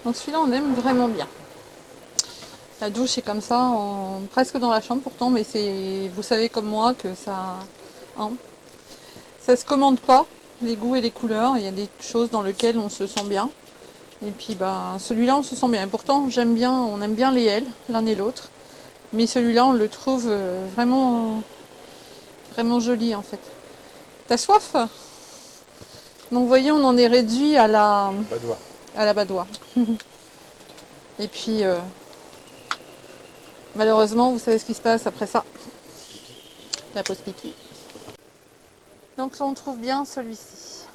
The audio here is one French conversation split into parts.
Donc celui-là, on aime vraiment bien. La douche est comme ça, presque dans la chambre pourtant, mais c'est, vous savez comme moi que hein, ça se commande pas, les goûts et les couleurs. Il y a des choses dans lesquelles on se sent bien. Et puis bah, celui-là, on se sent bien. Et pourtant, on aime bien les L, l'un et l'autre. Mais celui-là, on le trouve vraiment, vraiment joli en fait. T'as soif? Donc vous voyez, on en est réduit Badois. à la badoie. Et puis, malheureusement, vous savez ce qui se passe après ça, Pipi. la pause pipi. Donc là, on trouve bien celui-ci.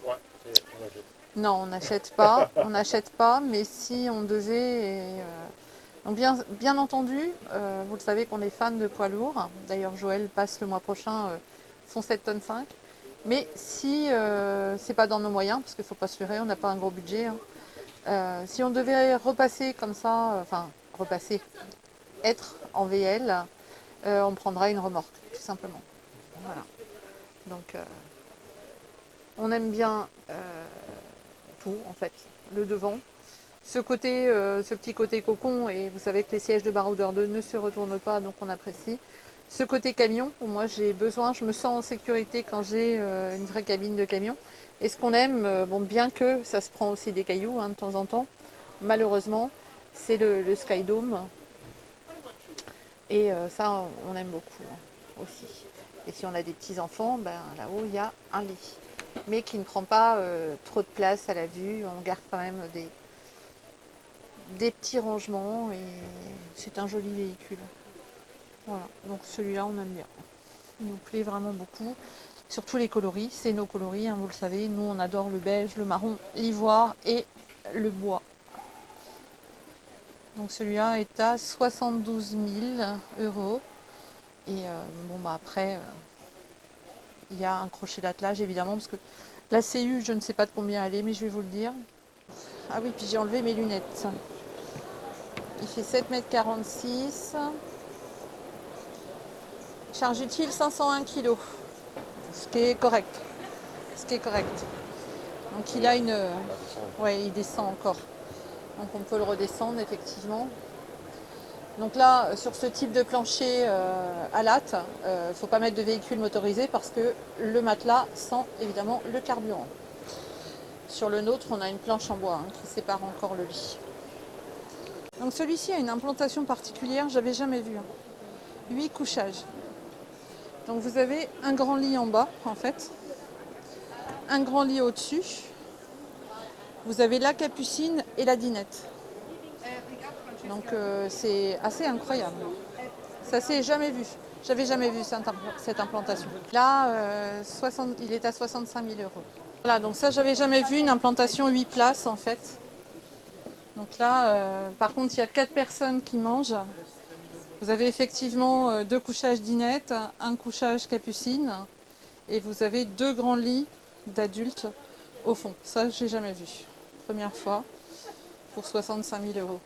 Ouais, on achète. Non, on n'achète pas, mais si on devait... donc bien entendu, vous le savez qu'on est fan de poids lourds. D'ailleurs, Joël passe le mois prochain son 7 tonnes 5. Mais si c'est pas dans nos moyens, parce qu'il ne faut pas se leurrer, on n'a pas un gros budget, hein. Si on devait repasser comme ça, enfin repasser, être en VL, on prendra une remorque, tout simplement. Voilà. Donc on aime bien tout en fait, le devant. Ce petit côté cocon, et vous savez que les sièges de baroudeur 2 ne se retournent pas, donc on apprécie. Ce côté camion, où moi j'ai besoin, je me sens en sécurité quand j'ai une vraie cabine de camion. Et ce qu'on aime, bon, bien que ça se prend aussi des cailloux hein, de temps en temps, malheureusement, c'est le Skydome. Et ça, on aime beaucoup hein, aussi. Et si on a des petits-enfants, ben, là-haut, il y a un lit. Mais qui ne prend pas trop de place à la vue. On garde quand même des petits rangements et c'est un joli véhicule. Voilà, donc celui-là, on aime bien. Il nous plaît vraiment beaucoup. Surtout les coloris, c'est nos coloris, hein, vous le savez. Nous, on adore le beige, le marron, l'ivoire et le bois. Donc celui-là est à 72 000 euros. Et bon, bah après, il y a un crochet d'attelage évidemment, parce que la CU, je ne sais pas de combien elle est, mais je vais vous le dire. Ah oui, puis j'ai enlevé mes lunettes. Il fait 7,46 m. Charge utile 501 kg, ce qui est correct. Ce qui est correct. Donc il a une... Bah, descend encore. ouais, il descend encore. Donc on peut le redescendre effectivement. Donc là, sur ce type de plancher à latte, il ne faut pas mettre de véhicule motorisé parce que le matelas sent évidemment le carburant. Sur le nôtre, on a une planche en bois hein, qui sépare encore le lit. Donc celui-ci a une implantation particulière, j'avais jamais vu. 8 couchages. Donc vous avez un grand lit en bas en fait, un grand lit au-dessus. Vous avez la capucine et la dinette. Donc c'est assez incroyable. Ça s'est jamais vu. J'avais jamais vu cette implantation. Là, il est à 65 000 euros. Voilà, donc ça j'avais jamais vu une implantation 8 places en fait. Donc là, par contre, il y a 4 personnes qui mangent. Vous avez effectivement 2 couchages dinette, un couchage capucine, et vous avez 2 grands lits d'adultes au fond. Ça, j'ai jamais vu. Première fois pour 65 000 euros.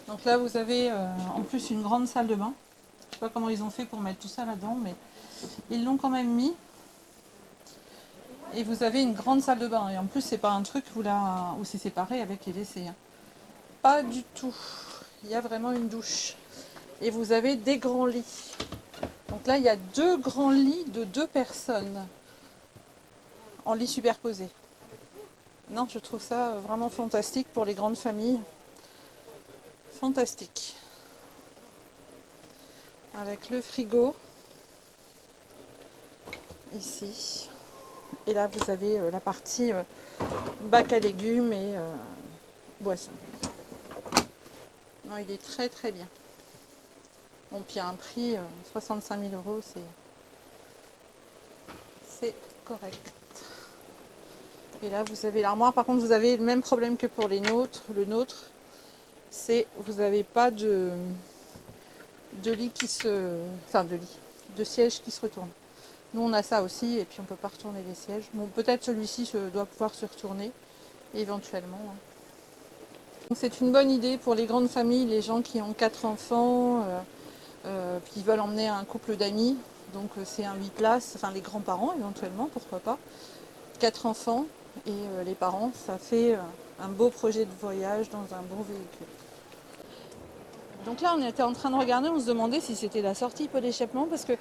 Donc là, vous avez en plus une grande salle de bain. Je ne sais pas comment ils ont fait pour mettre tout ça là-dedans, mais ils l'ont quand même mis. Et vous avez une grande salle de bain. Et en plus, c'est pas un truc où c'est séparé avec les WC, hein. Pas du tout. Il y a vraiment une douche. Et vous avez des grands lits. Donc là, il y a 2 grands lits de 2 personnes en lit superposé. Non, je trouve ça vraiment fantastique pour les grandes familles. Fantastique. Avec le frigo ici. Et là, vous avez la partie bac à légumes et boissons. Non, il est très très bien. Bon, puis à un prix, 65 000 euros, c'est correct. Et là, vous avez l'armoire. Par contre, vous avez le même problème que pour les nôtres. Le nôtre, c'est vous n'avez pas de lit qui se... Enfin, de siège qui se retourne. Nous, on a ça aussi, et puis on ne peut pas retourner les sièges. Bon, peut-être celui-ci doit pouvoir se retourner, éventuellement, hein. C'est une bonne idée pour les grandes familles, les gens qui ont 4 enfants, qui veulent emmener un couple d'amis. Donc c'est un 8 places, enfin les grands-parents éventuellement, pourquoi pas. 4 enfants et les parents, ça fait un beau projet de voyage dans un bon véhicule. Donc là, on était en train de regarder, on se demandait si c'était la sortie pot d'échappement, parce que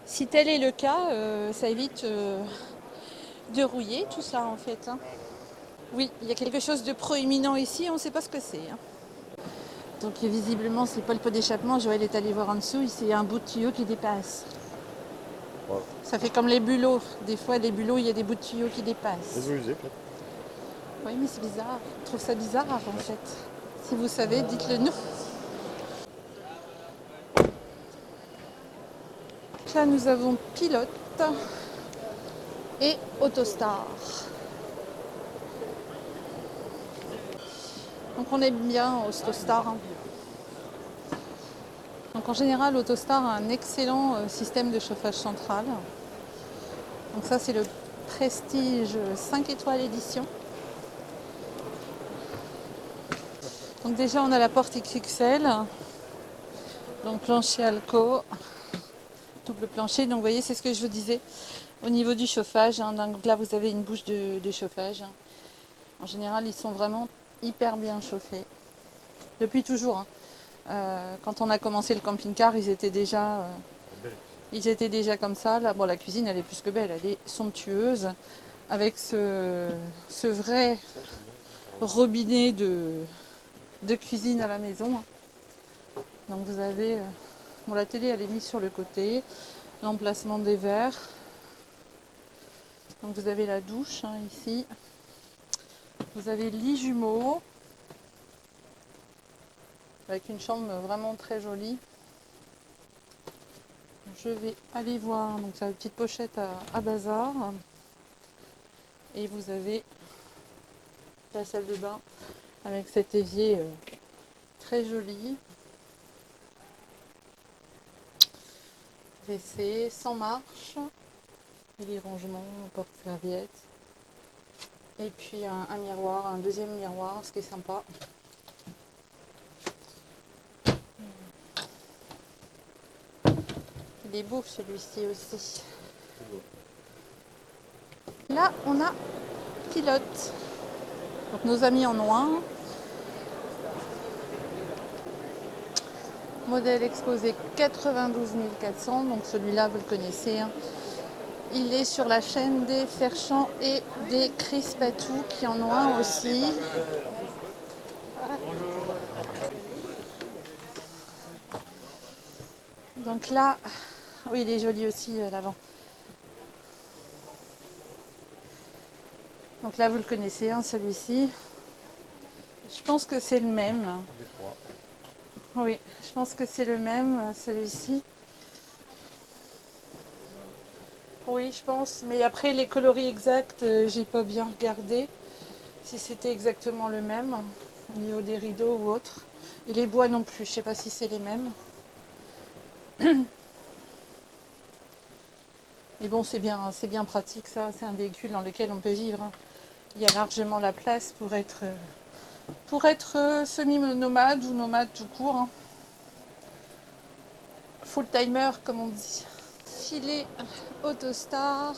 si tel est le cas, ça évite de rouiller tout ça en fait. Hein. Oui, il y a quelque chose de proéminent ici, on ne sait pas ce que c'est. Hein. Donc visiblement, c'est pas le pot d'échappement, Joël est allé voir en dessous, il y a un bout de tuyau qui dépasse. Ouais. Ça fait comme les bulots. Des fois, les bulots, il y a des bouts de tuyaux qui dépassent. Les eaux usées, peut-être. Oui, mais c'est bizarre. Je trouve ça bizarre en fait. Si vous savez, dites-le nous. Là, nous avons Pilote et Autostar. Donc on aime bien Autostar. Hein. Donc en général, Autostar a un excellent système de chauffage central. Donc ça, c'est le Prestige 5 étoiles édition. Donc déjà, on a la porte XXL. Donc plancher Alco. Double plancher. Donc vous voyez, c'est ce que je vous disais. Au niveau du chauffage, hein, donc là vous avez une bouche de chauffage. Hein. En général, ils sont vraiment hyper bien chauffés. Depuis toujours. Hein. Quand on a commencé le camping-car, ils étaient déjà comme ça. Là, bon, la cuisine, elle est plus que belle, elle est somptueuse. Avec ce vrai robinet de cuisine à la maison. Hein. Donc vous avez... bon, la télé, elle est mise sur le côté. L'emplacement des verres. Donc vous avez la douche hein, ici. Vous avez le lit jumeau. Avec une chambre vraiment très jolie. Je vais aller voir. Donc c'est une petite pochette à bazar. Et vous avez la salle de bain avec cet évier très joli. WC sans marche. Et les rangements, porte-serviettes. Et puis un miroir, un deuxième miroir, ce qui est sympa. Il est beau celui-ci aussi. Là, on a Pilote. Donc nos amis en ont un. Modèle exposé 92 400. Donc celui-là, vous le connaissez. Hein. Il est sur la chaîne des Ferchamp et des Chris Patou qui en ont un aussi. Donc là, oui, il est joli aussi l'avant. Donc là, vous le connaissez, hein, celui-ci. Je pense que c'est le même. Oui, je pense que c'est le même, celui-ci. Oui, je pense. Mais après, les coloris exacts, j'ai pas bien regardé si c'était exactement le même au niveau des rideaux ou autre. Et les bois non plus, je sais pas si c'est les mêmes. Mais bon, c'est bien pratique ça. C'est un véhicule dans lequel on peut vivre. Hein. Il y a largement la place pour être semi-nomade ou nomade tout court. Hein. Full timer comme on dit. Filet Autostar.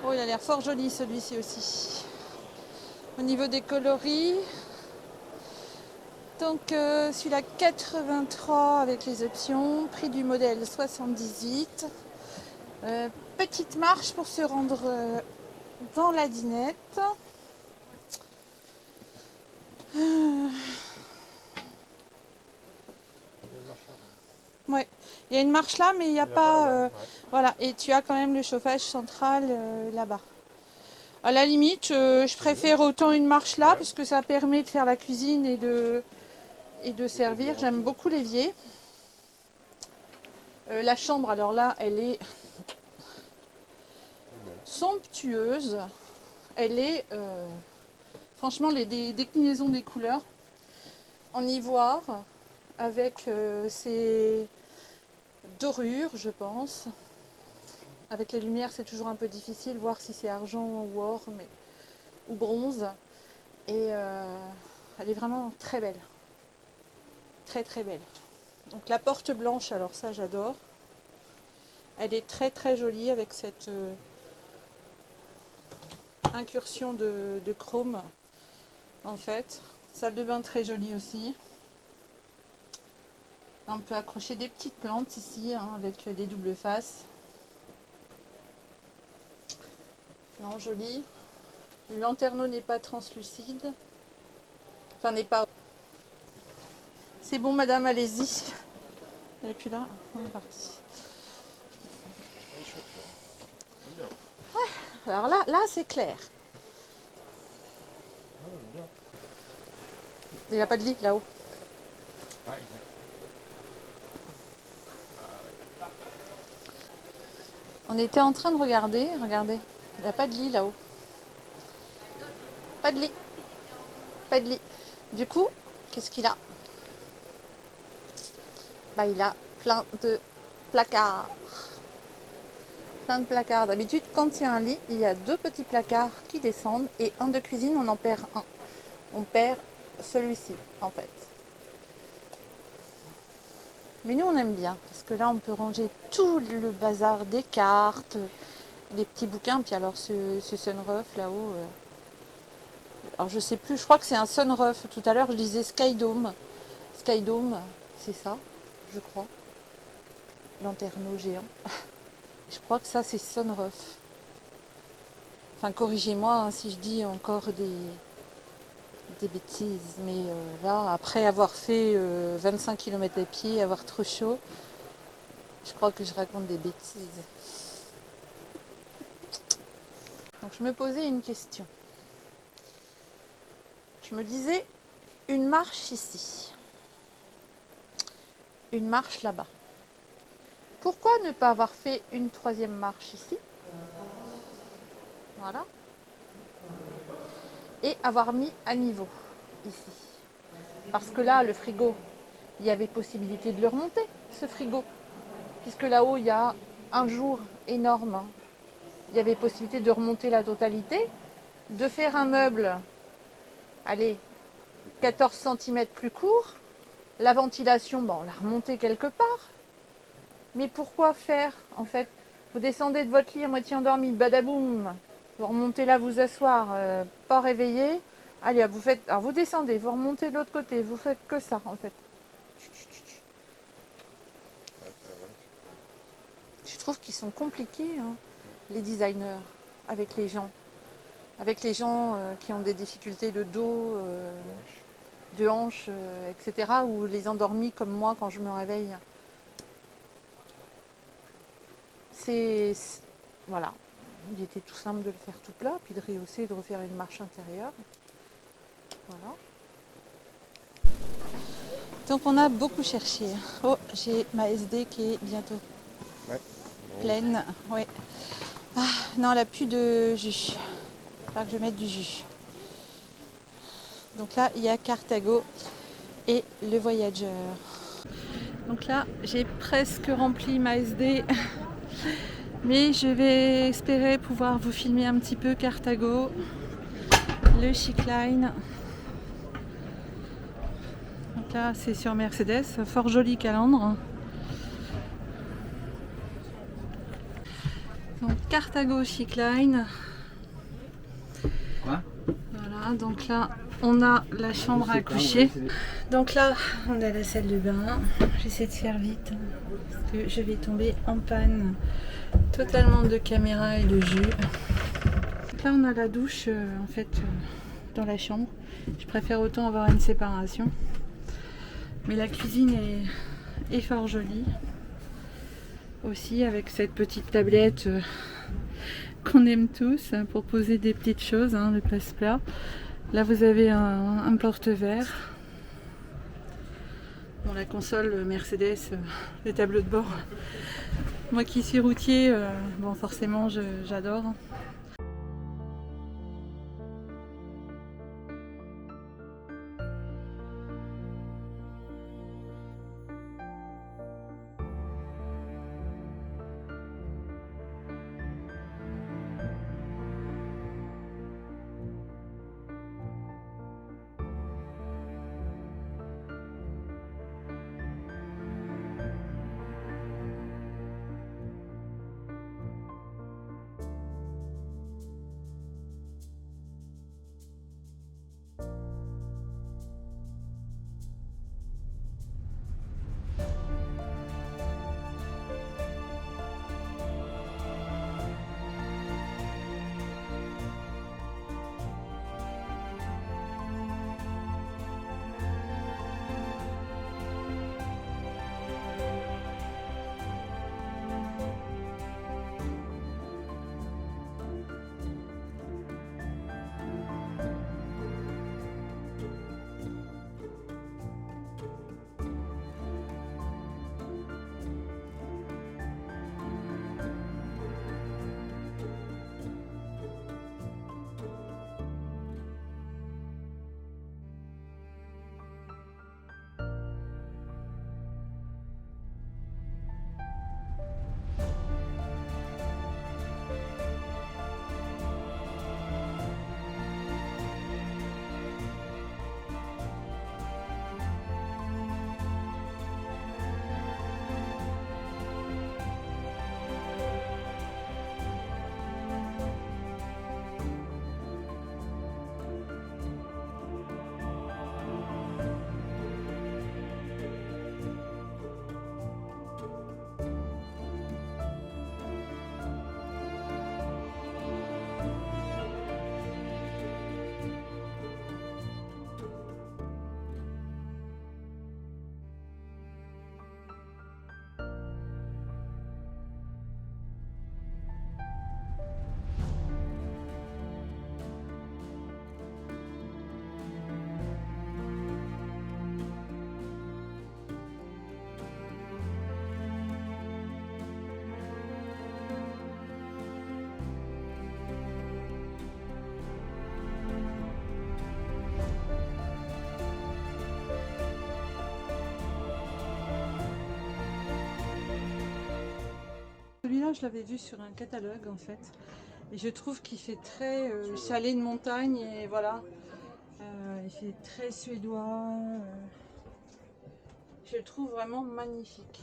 Oh, il a l'air fort joli celui-ci aussi. Au niveau des coloris, donc celui-là 83 avec les options, prix du modèle 78. Petite marche pour se rendre dans la dinette. Ouais, il y a une marche là, mais il n'y a pas. Voilà, et tu as quand même le chauffage central là-bas. À la limite, je préfère autant une marche là, parce que ça permet de faire la cuisine et de servir. J'aime beaucoup l'évier. La chambre, alors là, elle est somptueuse. Elle est, franchement, les déclinaisons des couleurs en ivoire, avec ces dorures, je pense. Avec les lumières, c'est toujours un peu difficile, voir si c'est argent ou or, ou bronze. Et elle est vraiment très belle. Très très belle. Donc la porte blanche, alors ça j'adore. Elle est très très jolie avec cette incursion de chrome en fait. Salle de bain très jolie aussi. On peut accrocher des petites plantes ici hein, avec des doubles faces. Non, joli. Le lanterneau n'est pas translucide. Enfin, n'est pas... C'est bon, madame, allez-y. Et puis là, on est parti. Alors là c'est clair. Il n'y a pas de lit là-haut. On était en train de regarder. Regardez, il n'y a pas de lit là-haut. Pas de lit. Pas de lit. Du coup, qu'est-ce qu'il a? Bah, il a plein de placards. Plein de placards. D'habitude, quand il y a un lit, il y a 2 petits placards qui descendent et un de cuisine, on en perd un. On perd celui-ci, en fait. Mais nous, on aime bien, parce que là, on peut ranger tout le bazar des cartes, des petits bouquins. Puis alors, ce sunroof là-haut, alors je sais plus, je crois que c'est un sunroof. Tout à l'heure, je disais Skydome. Skydome, c'est ça, je crois. Lanterneau géant. Je crois que ça, c'est sunroof. Enfin, corrigez-moi hein, si je dis encore des bêtises. Mais là, après avoir fait 25 km à pied, avoir trop chaud, je crois que je raconte des bêtises. Donc je me posais une question. Je me disais, une marche ici, une marche là-bas. Pourquoi ne pas avoir fait une 3e marche ici? Voilà. Et avoir mis à niveau ici. Parce que là, le frigo, il y avait possibilité de le remonter, ce frigo. Puisque là-haut, il y a un jour énorme. Il y avait possibilité de remonter la totalité, de faire un meuble, allez, 14 cm plus court. La ventilation, bon, on l'a remontée quelque part. Mais pourquoi faire, en fait? Vous descendez de votre lit à moitié endormi, badaboum. Vous remontez là, vous asseoir, pas réveillé. Allez, vous faites, alors vous descendez, vous remontez de l'autre côté, vous faites que ça, en fait. Je trouve qu'ils sont compliqués, hein, les designers, avec les gens. Avec les gens qui ont des difficultés de dos, de hanches, etc. Ou les endormis comme moi quand je me réveille. Voilà. Il était tout simple de le faire tout plat, puis de rehausser et de refaire une marche intérieure. Voilà. Donc on a beaucoup cherché. Oh, j'ai ma SD qui est bientôt pleine. Ouais. Ah, non, elle n'a plus de jus. Il va que je mette du jus. Donc là, il y a Carthago et le Voyager. Donc là, j'ai presque rempli ma SD. Mais je vais espérer pouvoir vous filmer un petit peu Carthago, le Chic Line. Donc là, c'est sur Mercedes, fort joli calandre. Donc Carthago Chic Line. Voilà, donc là, on a la chambre à coucher. Donc là, on a la salle de bain. J'essaie de faire vite parce que je vais tomber en panne totalement de caméra et de jus. Donc là, on a la douche en fait dans la chambre. Je préfère autant avoir une séparation. Mais la cuisine est fort jolie aussi avec cette petite tablette qu'on aime tous pour poser des petites choses, hein, le passe-plat. Là vous avez un porte-verre. Bon, la console Mercedes, le tableau de bord. Moi qui suis routier, bon forcément j'adore. celui-là, je l'avais vu sur un catalogue en fait. Et je trouve qu'il fait très chalet de montagne et voilà. Il fait très suédois. Je le trouve vraiment magnifique.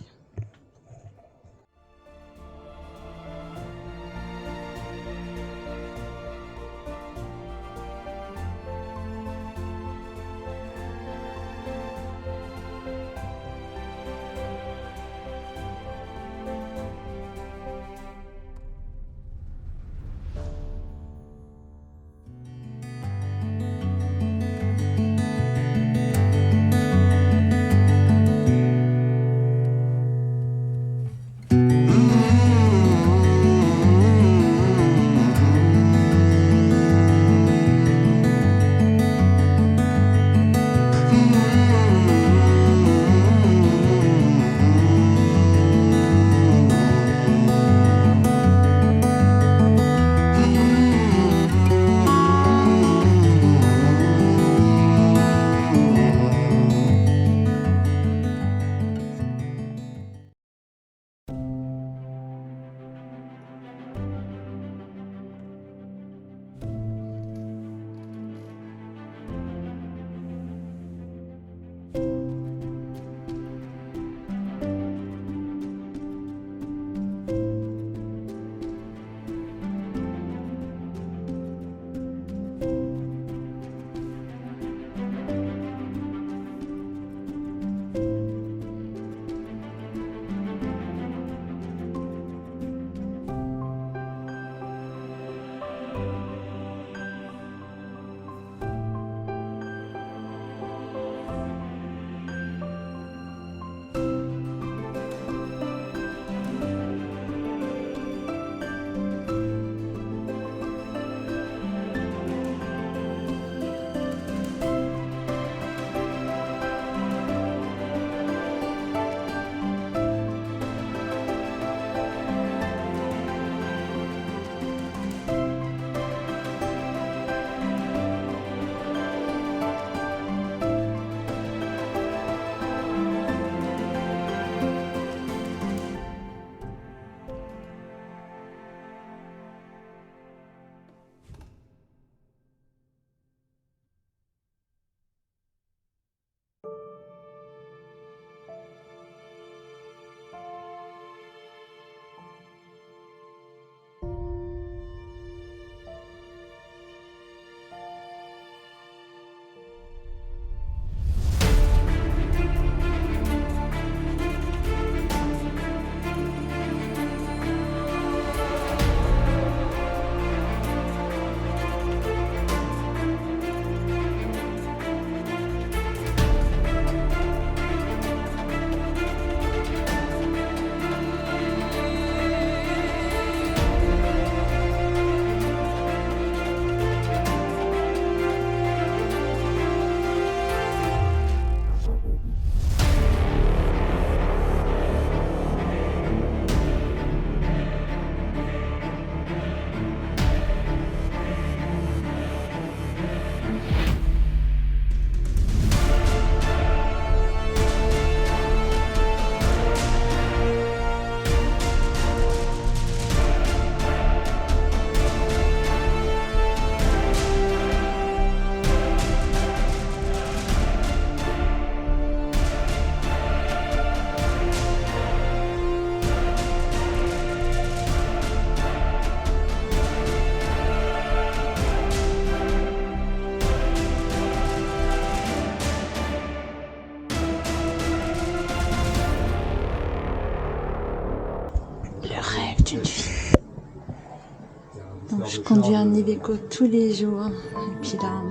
Donc je conduis un Iveco tous les jours. Et puis là,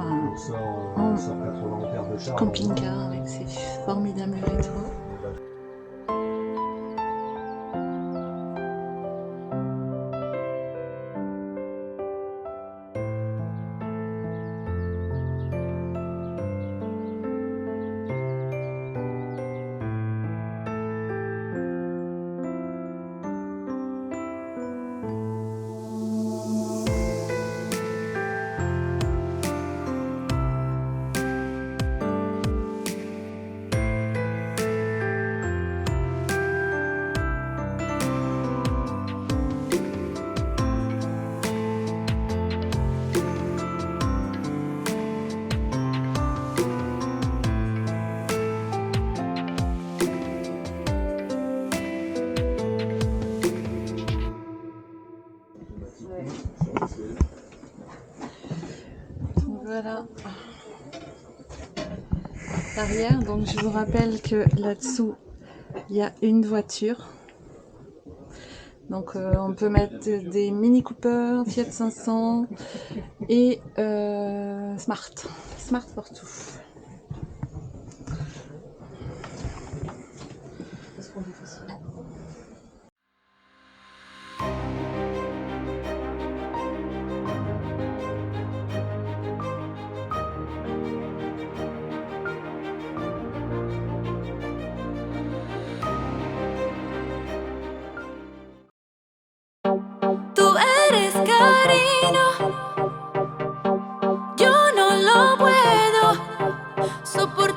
en camping-car avec ses formidables rétros. arrière. Donc je vous rappelle que là-dessous, il y a une voiture. Donc on peut mettre des Mini Cooper, Fiat 500 et Smart. Smart pour tout. Tú eres cariño, yo no lo puedo soportar.